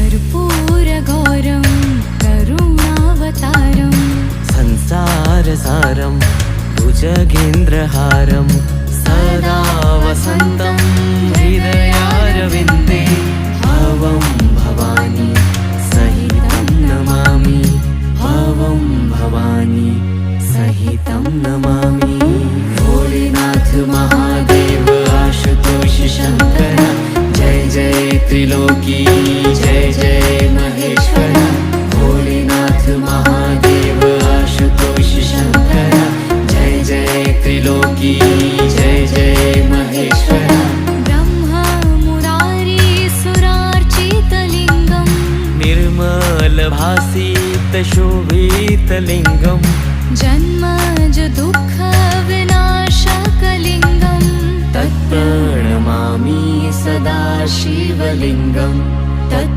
कर्पूरगौरं करुणावतारं संसारसारं भुजगेन्द्रहारं सदा वसन्तं हृदयारविन्दे भवं भवानी सहितं नमामि भवं भवानी सहितं नमामि। भोलेनाथ महादेव आशुतोष शंकर जय जय त्रिलोकी जय जय महेश्वर। भोलेनाथ महादेव आशुतोष शंकर जय जय त्रिलोकी जय जय महेश्वर। ब्रह्मा मुरारी सुरार्चितलिङ्गं निर्मलभासित शोभितलिङ्गं जन्मज दुःखविनाशकलिङ्गं तत्प्रणमामि सदा शिवलिङ्गं तत्